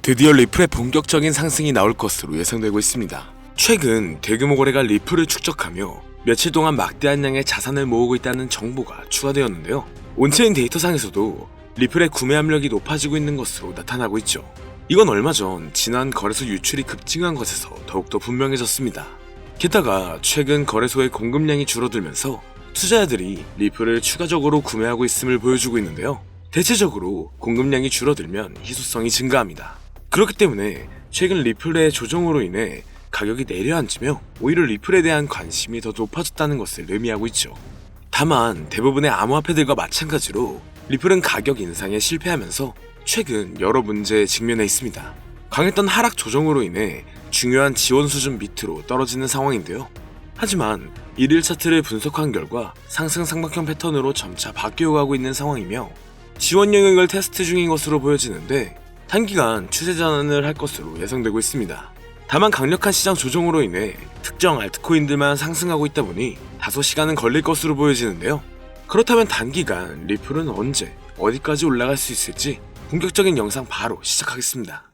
드디어 리플의 본격적인 상승이 나올 것으로 예상되고 있습니다. 최근 대규모 거래가 리플을 축적하며 며칠 동안 막대한 양의 자산을 모으고 있다는 정보가 추가되었는데요. 온체인 데이터상에서도 리플의 구매 압력이 높아지고 있는 것으로 나타나고 있죠. 이건 얼마 전 지난 거래소 유출이 급증한 것에서 더욱더 분명해졌습니다. 게다가 최근 거래소의 공급량이 줄어들면서 투자자들이 리플을 추가적으로 구매하고 있음을 보여주고 있는데요. 대체적으로 공급량이 줄어들면 희소성이 증가합니다. 그렇기 때문에 최근 리플의 조정으로 인해 가격이 내려앉으며 오히려 리플에 대한 관심이 더 높아졌다는 것을 의미하고 있죠. 다만 대부분의 암호화폐들과 마찬가지로 리플은 가격 인상에 실패하면서 최근 여러 문제에 직면해 있습니다. 강했던 하락 조정으로 인해 중요한 지원 수준 밑으로 떨어지는 상황인데요. 하지만 일일 차트를 분석한 결과 상승 상박형 패턴으로 점차 바뀌어가고 있는 상황이며 지원 영역을 테스트 중인 것으로 보여지는데 단기간 추세 전환을 할 것으로 예상되고 있습니다. 다만 강력한 시장 조정으로 인해 특정 알트코인들만 상승하고 있다 보니 다소 시간은 걸릴 것으로 보여지는데요. 그렇다면 단기간 리플은 언제 어디까지 올라갈 수 있을지 본격적인 영상 바로 시작하겠습니다.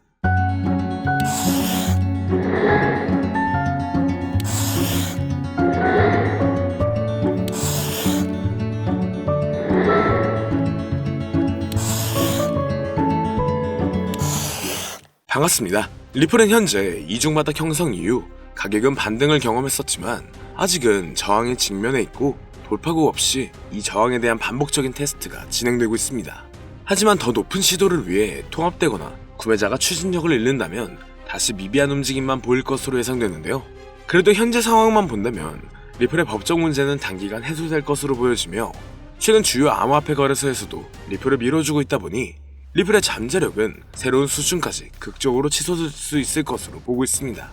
반갑습니다. 리플은 현재 이중바닥 형성 이후 가격은 반등을 경험했었지만 아직은 저항에 직면해 있고 돌파구 없이 이 저항에 대한 반복적인 테스트가 진행되고 있습니다. 하지만 더 높은 시도를 위해 통합되거나 구매자가 추진력을 잃는다면 다시 미비한 움직임만 보일 것으로 예상되는데요. 그래도 현재 상황만 본다면 리플의 법적 문제는 단기간 해소될 것으로 보여지며 최근 주요 암호화폐 거래소에서도 리플을 밀어주고 있다 보니 리플의 잠재력은 새로운 수준까지 극적으로 치솟을 수 있을 것으로 보고 있습니다.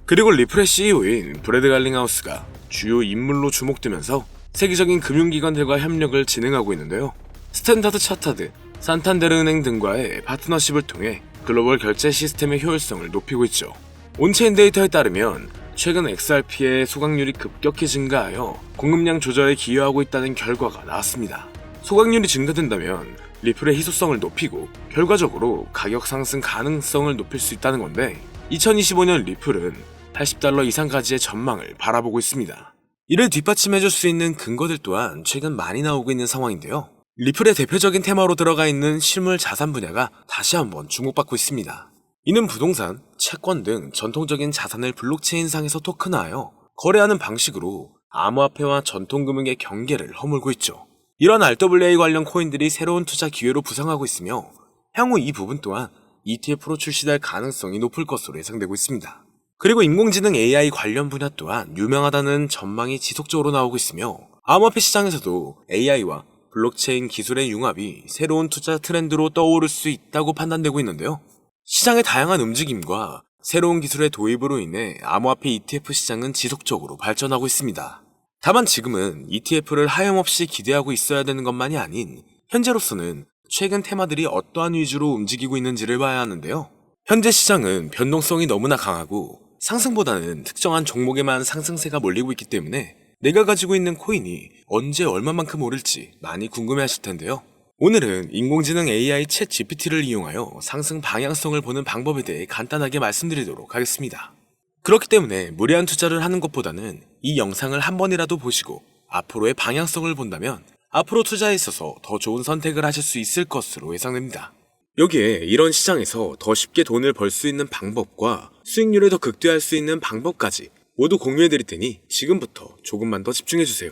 그리고 리플의 CEO인 브래드 갈링하우스가 주요 인물로 주목되면서 세계적인 금융기관들과 협력을 진행하고 있는데요. 스탠다드 차타드, 산탄데르 은행 등과의 파트너십을 통해 글로벌 결제 시스템의 효율성을 높이고 있죠. 온체인 데이터에 따르면 최근 XRP의 소각률이 급격히 증가하여 공급량 조절에 기여하고 있다는 결과가 나왔습니다. 소각률이 증가된다면 리플의 희소성을 높이고 결과적으로 가격 상승 가능성을 높일 수 있다는 건데 2025년 리플은 $80 이상까지의 전망을 바라보고 있습니다. 이를 뒷받침해줄 수 있는 근거들 또한 최근 많이 나오고 있는 상황인데요. 리플의 대표적인 테마로 들어가 있는 실물 자산 분야가 다시 한번 주목받고 있습니다. 이는 부동산, 채권 등 전통적인 자산을 블록체인상에서 토큰화하여 거래하는 방식으로 암호화폐와 전통금융의 경계를 허물고 있죠. 이런 RWA 관련 코인들이 새로운 투자 기회로 부상하고 있으며 향후 이 부분 또한 ETF로 출시될 가능성이 높을 것으로 예상되고 있습니다. 그리고 인공지능 AI 관련 분야 또한 유명하다는 전망이 지속적으로 나오고 있으며 암호화폐 시장에서도 AI와 블록체인 기술의 융합이 새로운 투자 트렌드로 떠오를 수 있다고 판단되고 있는데요. 시장의 다양한 움직임과 새로운 기술의 도입으로 인해 암호화폐 ETF 시장은 지속적으로 발전하고 있습니다. 다만 지금은 ETF를 하염없이 기대하고 있어야 되는 것만이 아닌 현재로서는 최근 테마들이 어떠한 위주로 움직이고 있는지를 봐야 하는데요. 현재 시장은 변동성이 너무나 강하고 상승보다는 특정한 종목에만 상승세가 몰리고 있기 때문에 내가 가지고 있는 코인이 언제 얼마만큼 오를지 많이 궁금해하실 텐데요. 오늘은 인공지능 AI 챗 GPT를 이용하여 상승 방향성을 보는 방법에 대해 간단하게 말씀드리도록 하겠습니다. 그렇기 때문에 무리한 투자를 하는 것보다는 이 영상을 한 번이라도 보시고 앞으로의 방향성을 본다면 앞으로 투자에 있어서 더 좋은 선택을 하실 수 있을 것으로 예상됩니다. 여기에 이런 시장에서 더 쉽게 돈을 벌 수 있는 방법과 수익률을 더 극대화할 수 있는 방법까지 모두 공유해드릴 테니 지금부터 조금만 더 집중해주세요.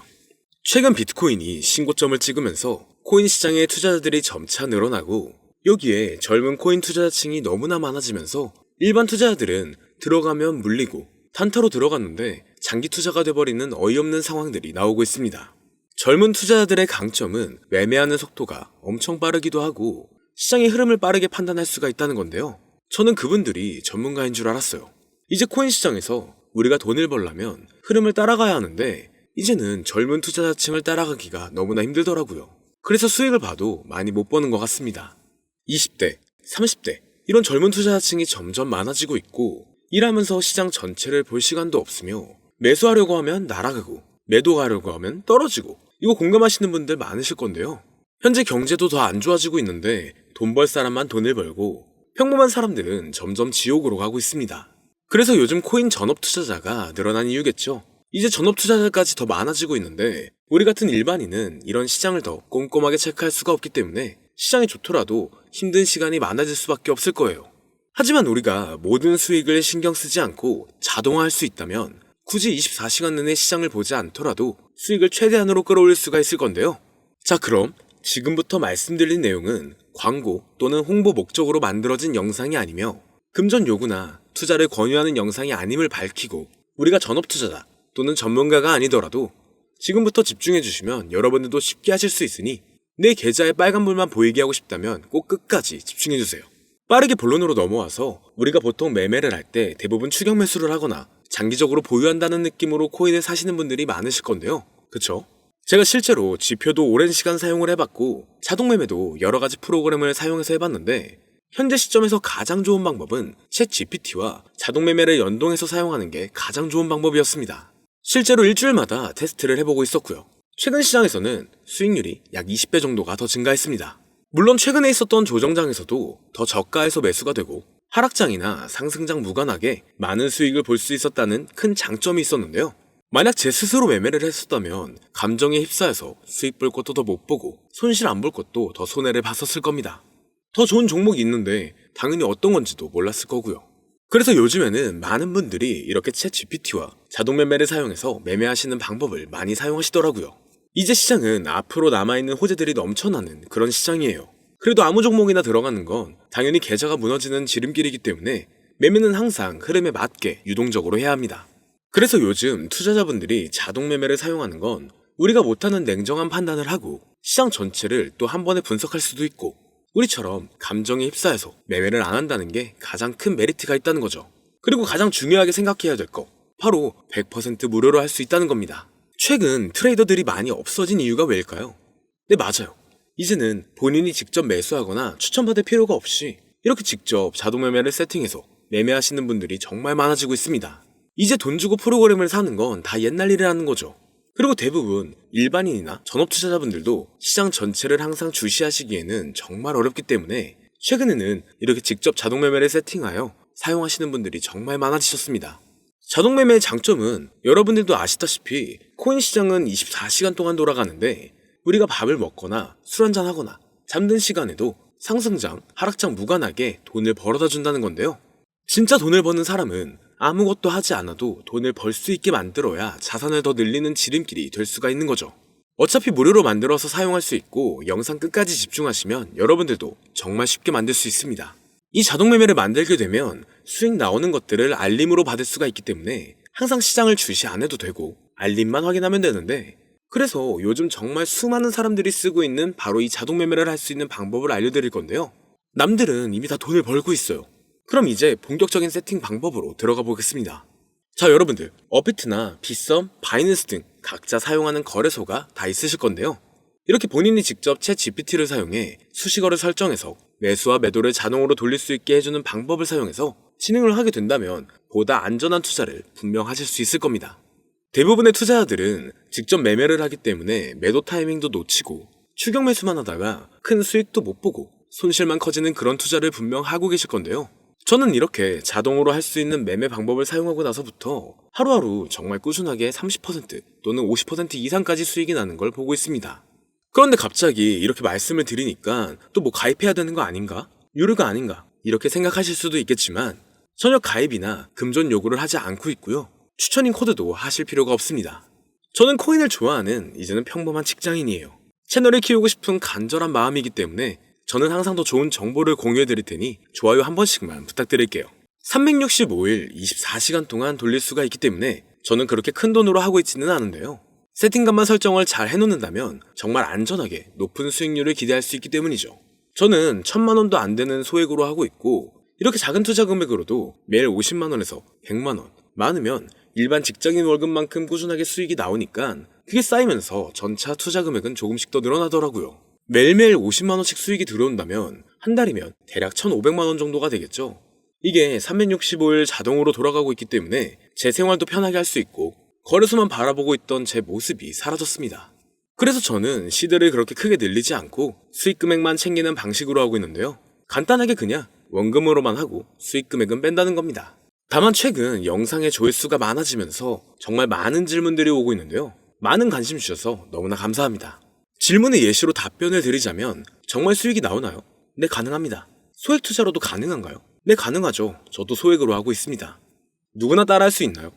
최근 비트코인이 신고점을 찍으면서 코인 시장의 투자자들이 점차 늘어나고 여기에 젊은 코인 투자자층이 너무나 많아지면서 일반 투자자들은 들어가면 물리고 단타로 들어갔는데 장기 투자가 돼버리는 어이없는 상황들이 나오고 있습니다. 젊은 투자자들의 강점은 매매하는 속도가 엄청 빠르기도 하고 시장의 흐름을 빠르게 판단할 수가 있다는 건데요. 저는 그분들이 전문가인 줄 알았어요. 이제 코인 시장에서 우리가 돈을 벌려면 흐름을 따라가야 하는데 이제는 젊은 투자자층을 따라가기가 너무나 힘들더라고요. 그래서 수익을 봐도 많이 못 버는 것 같습니다. 20대, 30대 이런 젊은 투자자층이 점점 많아지고 있고 일하면서 시장 전체를 볼 시간도 없으며 매수하려고 하면 날아가고 매도하려고 하면 떨어지고 이거 공감하시는 분들 많으실 건데요. 현재 경제도 더 안 좋아지고 있는데 돈 벌 사람만 돈을 벌고 평범한 사람들은 점점 지옥으로 가고 있습니다. 그래서 요즘 코인 전업 투자자가 늘어난 이유겠죠. 이제 전업 투자자까지 더 많아지고 있는데 우리 같은 일반인은 이런 시장을 더 꼼꼼하게 체크할 수가 없기 때문에 시장이 좋더라도 힘든 시간이 많아질 수밖에 없을 거예요. 하지만 우리가 모든 수익을 신경 쓰지 않고 자동화할 수 있다면 굳이 24시간 내내 시장을 보지 않더라도 수익을 최대한으로 끌어올릴 수가 있을 건데요. 자, 그럼 지금부터 말씀드린 내용은 광고 또는 홍보 목적으로 만들어진 영상이 아니며 금전 요구나 투자를 권유하는 영상이 아님을 밝히고 우리가 전업 투자자 또는 전문가가 아니더라도 지금부터 집중해 주시면 여러분들도 쉽게 하실 수 있으니 내 계좌에 빨간불만 보이게 하고 싶다면 꼭 끝까지 집중해 주세요. 빠르게 본론으로 넘어와서 우리가 보통 매매를 할 때 대부분 추격 매수를 하거나 장기적으로 보유한다는 느낌으로 코인을 사시는 분들이 많으실 건데요. 그쵸? 제가 실제로 지표도 오랜 시간 사용을 해봤고 자동 매매도 여러 가지 프로그램을 사용해서 해봤는데 현재 시점에서 가장 좋은 방법은 챗 GPT와 자동 매매를 연동해서 사용하는 게 가장 좋은 방법이었습니다. 실제로 일주일마다 테스트를 해보고 있었고요. 최근 시장에서는 수익률이 약 20배 정도가 더 증가했습니다. 물론 최근에 있었던 조정장에서도 더 저가에서 매수가 되고 하락장이나 상승장 무관하게 많은 수익을 볼 수 있었다는 큰 장점이 있었는데요. 만약 제 스스로 매매를 했었다면 감정에 휩싸여서 수익 볼 것도 더 못 보고 손실 안 볼 것도 더 손해를 봤었을 겁니다. 더 좋은 종목이 있는데 당연히 어떤 건지도 몰랐을 거고요. 그래서 요즘에는 많은 분들이 이렇게 챗 GPT와 자동 매매를 사용해서 매매하시는 방법을 많이 사용하시더라고요. 이제 시장은 앞으로 남아있는 호재들이 넘쳐나는 그런 시장이에요. 그래도 아무 종목이나 들어가는 건 당연히 계좌가 무너지는 지름길이기 때문에 매매는 항상 흐름에 맞게 유동적으로 해야 합니다. 그래서 요즘 투자자분들이 자동 매매를 사용하는 건 우리가 못하는 냉정한 판단을 하고 시장 전체를 또 한 번에 분석할 수도 있고 우리처럼 감정에 휩싸여서 매매를 안 한다는 게 가장 큰 메리트가 있다는 거죠. 그리고 가장 중요하게 생각해야 될 거 바로 100% 무료로 할 수 있다는 겁니다. 최근 트레이더들이 많이 없어진 이유가 왜일까요? 네, 맞아요. 이제는 본인이 직접 매수하거나 추천받을 필요가 없이 이렇게 직접 자동 매매를 세팅해서 매매하시는 분들이 정말 많아지고 있습니다. 이제 돈 주고 프로그램을 사는 건 다 옛날 일이라는 거죠. 그리고 대부분 일반인이나 전업 투자자분들도 시장 전체를 항상 주시하시기에는 정말 어렵기 때문에 최근에는 이렇게 직접 자동 매매를 세팅하여 사용하시는 분들이 정말 많아지셨습니다. 자동 매매의 장점은 여러분들도 아시다시피 코인 시장은 24시간 동안 돌아가는데 우리가 밥을 먹거나 술 한잔 하거나 잠든 시간에도 상승장, 하락장 무관하게 돈을 벌어다 준다는 건데요. 진짜 돈을 버는 사람은 아무것도 하지 않아도 돈을 벌 수 있게 만들어야 자산을 더 늘리는 지름길이 될 수가 있는 거죠. 어차피 무료로 만들어서 사용할 수 있고 영상 끝까지 집중하시면 여러분들도 정말 쉽게 만들 수 있습니다. 이 자동 매매를 만들게 되면 수익 나오는 것들을 알림으로 받을 수가 있기 때문에 항상 시장을 주시 안 해도 되고 알림만 확인하면 되는데 그래서 요즘 정말 수많은 사람들이 쓰고 있는 바로 이 자동 매매를 할 수 있는 방법을 알려드릴 건데요. 남들은 이미 다 돈을 벌고 있어요. 그럼 이제 본격적인 세팅 방법으로 들어가 보겠습니다. 자, 여러분들 업비트나 빗썸, 바이낸스 등 각자 사용하는 거래소가 다 있으실 건데요. 이렇게 본인이 직접 챗 GPT를 사용해 수식어를 설정해서 매수와 매도를 자동으로 돌릴 수 있게 해주는 방법을 사용해서 진행을 하게 된다면 보다 안전한 투자를 분명 하실 수 있을 겁니다. 대부분의 투자자들은 직접 매매를 하기 때문에 매도 타이밍도 놓치고 추격 매수만 하다가 큰 수익도 못 보고 손실만 커지는 그런 투자를 분명 하고 계실 건데요. 저는 이렇게 자동으로 할 수 있는 매매 방법을 사용하고 나서부터 하루하루 정말 꾸준하게 30% 또는 50% 이상까지 수익이 나는 걸 보고 있습니다. 그런데 갑자기 이렇게 말씀을 드리니까 또 뭐 가입해야 되는 거 아닌가? 유료가 아닌가? 이렇게 생각하실 수도 있겠지만 전혀 가입이나 금전 요구를 하지 않고 있고요. 추천인 코드도 하실 필요가 없습니다. 저는 코인을 좋아하는 이제는 평범한 직장인이에요. 채널을 키우고 싶은 간절한 마음이기 때문에 저는 항상 더 좋은 정보를 공유해 드릴 테니 좋아요 한 번씩만 부탁드릴게요. 365일 24시간 동안 돌릴 수가 있기 때문에 저는 그렇게 큰 돈으로 하고 있지는 않은데요. 세팅값만 설정을 잘 해놓는다면 정말 안전하게 높은 수익률을 기대할 수 있기 때문이죠. 저는 1000만 원도 안 되는 소액으로 하고 있고 이렇게 작은 투자 금액으로도 매일 50만 원에서 100만 원, 많으면 일반 직장인 월급만큼 꾸준하게 수익이 나오니까 그게 쌓이면서 전차 투자 금액은 조금씩 더 늘어나더라고요. 매일매일 50만원씩 수익이 들어온다면 한 달이면 대략 1,500만원 정도가 되겠죠. 이게 365일 자동으로 돌아가고 있기 때문에 제 생활도 편하게 할 수 있고 거래소만 바라보고 있던 제 모습이 사라졌습니다. 그래서 저는 시드를 그렇게 크게 늘리지 않고 수익 금액만 챙기는 방식으로 하고 있는데요. 간단하게 그냥 원금으로만 하고 수익 금액은 뺀다는 겁니다. 다만 최근 영상의 조회수가 많아지면서 정말 많은 질문들이 오고 있는데요. 많은 관심 주셔서 너무나 감사합니다. 질문의 예시로 답변을 드리자면 정말 수익이 나오나요? 네, 가능합니다. 소액 투자로도 가능한가요? 네, 가능하죠. 저도 소액으로 하고 있습니다. 누구나 따라할 수 있나요?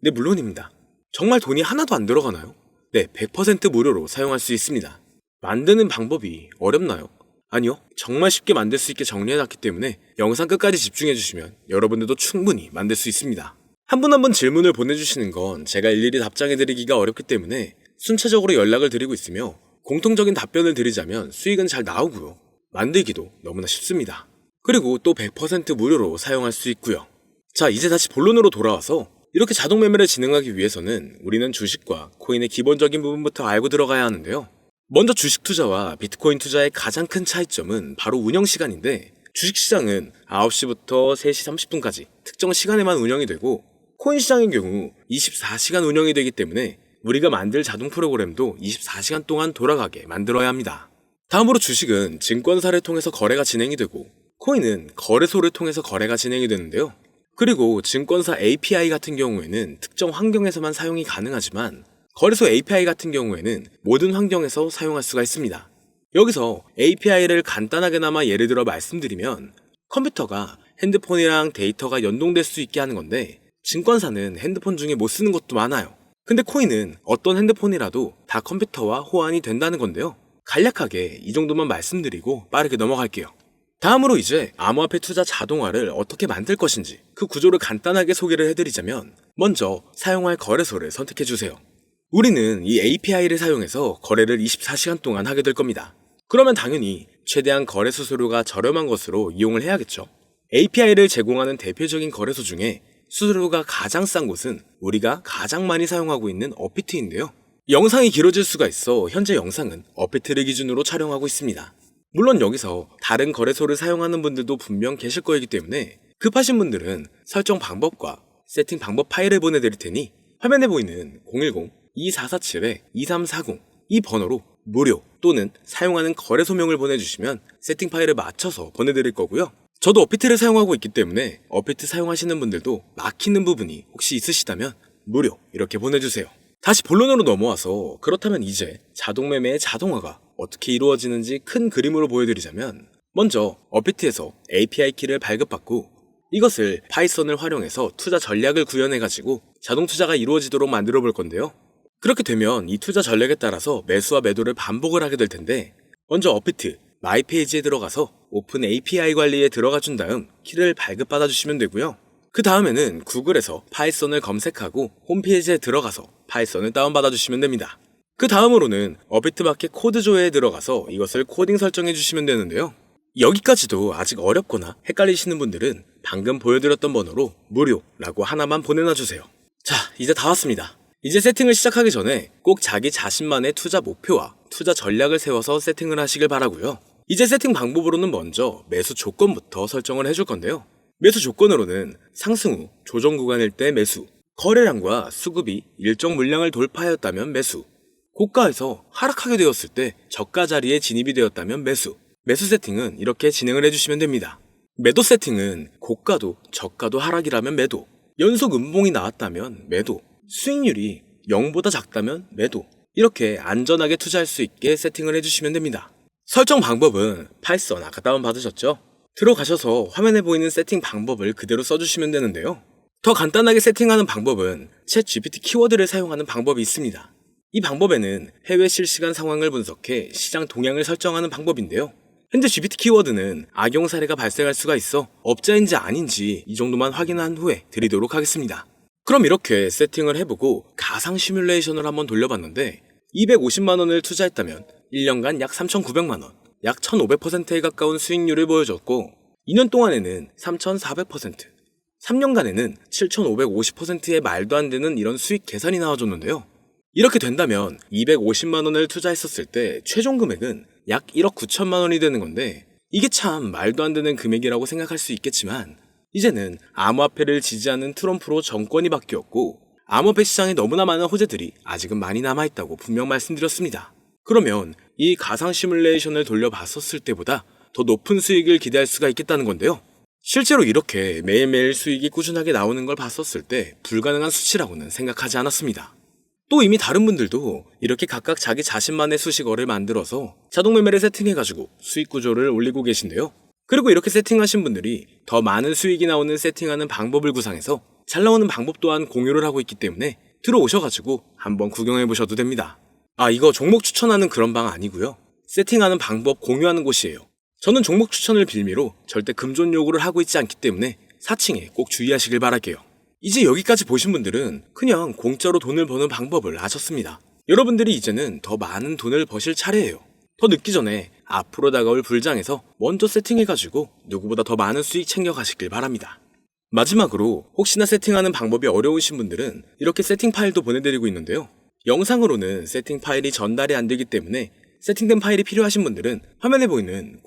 네, 물론입니다. 정말 돈이 하나도 안 들어가나요? 네, 100% 무료로 사용할 수 있습니다. 만드는 방법이 어렵나요? 아니요, 정말 쉽게 만들 수 있게 정리해놨기 때문에 영상 끝까지 집중해주시면 여러분들도 충분히 만들 수 있습니다. 한 분 한 분 질문을 보내주시는 건 제가 일일이 답장해드리기가 어렵기 때문에 순차적으로 연락을 드리고 있으며 공통적인 답변을 드리자면 수익은 잘 나오고요. 만들기도 너무나 쉽습니다. 그리고 또 100% 무료로 사용할 수 있고요. 자, 이제 다시 본론으로 돌아와서 이렇게 자동 매매를 진행하기 위해서는 우리는 주식과 코인의 기본적인 부분부터 알고 들어가야 하는데요. 먼저 주식 투자와 비트코인 투자의 가장 큰 차이점은 바로 운영 시간인데, 주식시장은 9시부터 3시 30분까지 특정 시간에만 운영이 되고, 코인 시장의 경우 24시간 운영이 되기 때문에 우리가 만들 자동 프로그램도 24시간 동안 돌아가게 만들어야 합니다. 다음으로 주식은 증권사를 통해서 거래가 진행이 되고, 코인은 거래소를 통해서 거래가 진행이 되는데요. 그리고 증권사 API 같은 경우에는 특정 환경에서만 사용이 가능하지만, 거래소 API 같은 경우에는 모든 환경에서 사용할 수가 있습니다. 여기서 API를 간단하게나마 예를 들어 말씀드리면, 컴퓨터가 핸드폰이랑 데이터가 연동될 수 있게 하는 건데, 증권사는 핸드폰 중에 못 쓰는 것도 많아요. 근데 코인은 어떤 핸드폰이라도 다 컴퓨터와 호환이 된다는 건데요. 간략하게 이 정도만 말씀드리고 빠르게 넘어갈게요. 다음으로 이제 암호화폐 투자 자동화를 어떻게 만들 것인지 그 구조를 간단하게 소개를 해드리자면, 먼저 사용할 거래소를 선택해주세요. 우리는 이 API를 사용해서 거래를 24시간 동안 하게 될 겁니다. 그러면 당연히 최대한 거래 수수료가 저렴한 것으로 이용을 해야겠죠. API를 제공하는 대표적인 거래소 중에 수수료가 가장 싼 곳은 우리가 가장 많이 사용하고 있는 업비트인데요. 영상이 길어질 수가 있어 현재 영상은 업비트를 기준으로 촬영하고 있습니다. 물론 여기서 다른 거래소를 사용하는 분들도 분명 계실 거이기 때문에 급하신 분들은 설정 방법과 세팅 방법 파일을 보내드릴 테니 화면에 보이는 010-2447-2340 이 번호로 무료 또는 사용하는 거래소명을 보내주시면 세팅 파일을 맞춰서 보내드릴 거고요. 저도 업비트를 사용하고 있기 때문에 업비트 사용하시는 분들도 막히는 부분이 혹시 있으시다면 무료 이렇게 보내주세요. 다시 본론으로 넘어와서 그렇다면 이제 자동매매의 자동화가 어떻게 이루어지는지 큰 그림으로 보여드리자면, 먼저 업비트에서 API 키를 발급받고 이것을 파이썬을 활용해서 투자 전략을 구현해가지고 자동 투자가 이루어지도록 만들어 볼 건데요. 그렇게 되면 이 투자 전략에 따라서 매수와 매도를 반복을 하게 될 텐데, 먼저 업비트 마이 페이지에 들어가서 오픈 API 관리에 들어가 준 다음 키를 발급받아 주시면 되고요. 그 다음에는 구글에서 파이썬을 검색하고 홈페이지에 들어가서 파이썬을 다운받아 주시면 됩니다. 그 다음으로는 업비트 마켓 코드 조회에 들어가서 이것을 코딩 설정해 주시면 되는데요. 여기까지도 아직 어렵거나 헷갈리시는 분들은 방금 보여드렸던 번호로 무료라고 하나만 보내놔 주세요. 자, 이제 다 왔습니다. 이제 세팅을 시작하기 전에 꼭 자기 자신만의 투자 목표와 투자 전략을 세워서 세팅을 하시길 바라고요. 이제 세팅 방법으로는 먼저 매수 조건부터 설정을 해줄 건데요. 매수 조건으로는 상승 후 조정 구간일 때 매수, 거래량과 수급이 일정 물량을 돌파하였다면 매수, 고가에서 하락하게 되었을 때 저가 자리에 진입이 되었다면 매수, 매수 세팅은 이렇게 진행을 해주시면 됩니다. 매도 세팅은 고가도 저가도 하락이라면 매도, 연속 음봉이 나왔다면 매도, 수익률이 0보다 작다면 매도, 이렇게 안전하게 투자할 수 있게 세팅을 해주시면 됩니다. 설정 방법은 파이썬 아까 다운받으셨죠? 들어가셔서 화면에 보이는 세팅 방법을 그대로 써주시면 되는데요. 더 간단하게 세팅하는 방법은 챗 GPT 키워드를 사용하는 방법이 있습니다. 이 방법에는 해외 실시간 상황을 분석해 시장 동향을 설정하는 방법인데요. 현재 GPT 키워드는 악용 사례가 발생할 수가 있어 업자인지 아닌지 이 정도만 확인한 후에 드리도록 하겠습니다. 그럼 이렇게 세팅을 해보고 가상 시뮬레이션을 한번 돌려봤는데 250만원을 투자했다면 1년간 약 3,900만원, 약 1,500%에 가까운 수익률을 보여줬고 2년 동안에는 3,400%, 3년간에는 7,550%의 말도 안 되는 이런 수익 계산이 나와줬는데요. 이렇게 된다면 250만원을 투자했었을 때 최종 금액은 약 1억 9천만원이 되는 건데, 이게 참 말도 안 되는 금액이라고 생각할 수 있겠지만 이제는 암호화폐를 지지하는 트럼프로 정권이 바뀌었고 암호화폐 시장에 너무나 많은 호재들이 아직은 많이 남아있다고 분명 말씀드렸습니다. 그러면 이 가상 시뮬레이션을 돌려봤었을 때보다 더 높은 수익을 기대할 수가 있겠다는 건데요. 실제로 이렇게 매일매일 수익이 꾸준하게 나오는 걸 봤었을 때 불가능한 수치라고는 생각하지 않았습니다. 또 이미 다른 분들도 이렇게 각각 자기 자신만의 수식어를 만들어서 자동 매매를 세팅해가지고 수익 구조를 올리고 계신데요. 그리고 이렇게 세팅하신 분들이 더 많은 수익이 나오는 세팅하는 방법을 구상해서 잘 나오는 방법 또한 공유를 하고 있기 때문에 들어오셔가지고 한번 구경해보셔도 됩니다. 이거 종목 추천하는 그런 방 아니고요. 세팅하는 방법 공유하는 곳이에요. 저는 종목 추천을 빌미로 절대 금전 요구를 하고 있지 않기 때문에 사칭에 꼭 주의하시길 바랄게요. 이제 여기까지 보신 분들은 그냥 공짜로 돈을 버는 방법을 아셨습니다. 여러분들이 이제는 더 많은 돈을 버실 차례예요. 더 늦기 전에 앞으로 다가올 불장에서 먼저 세팅해가지고 누구보다 더 많은 수익 챙겨가시길 바랍니다. 마지막으로 혹시나 세팅하는 방법이 어려우신 분들은 이렇게 세팅 파일도 보내드리고 있는데요. 영상으로는 세팅 파일이 전달이 안 되기 때문에 세팅된 파일이 필요하신 분들은 화면에 보이는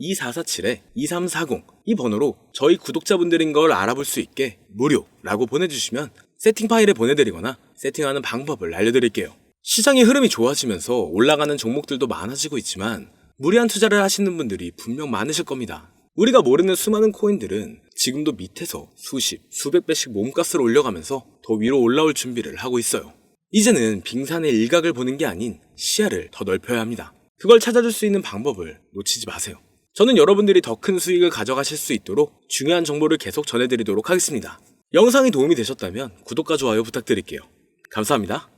010-2447-2340 이 번호로 저희 구독자분들인 걸 알아볼 수 있게 무료라고 보내주시면 세팅 파일을 보내드리거나 세팅하는 방법을 알려드릴게요. 시장의 흐름이 좋아지면서 올라가는 종목들도 많아지고 있지만 무리한 투자를 하시는 분들이 분명 많으실 겁니다. 우리가 모르는 수많은 코인들은 지금도 밑에서 수십, 수백 배씩 몸값을 올려가면서 더 위로 올라올 준비를 하고 있어요. 이제는 빙산의 일각을 보는 게 아닌 시야를 더 넓혀야 합니다. 그걸 찾아줄 수 있는 방법을 놓치지 마세요. 저는 여러분들이 더 큰 수익을 가져가실 수 있도록 중요한 정보를 계속 전해드리도록 하겠습니다. 영상이 도움이 되셨다면 구독과 좋아요 부탁드릴게요. 감사합니다.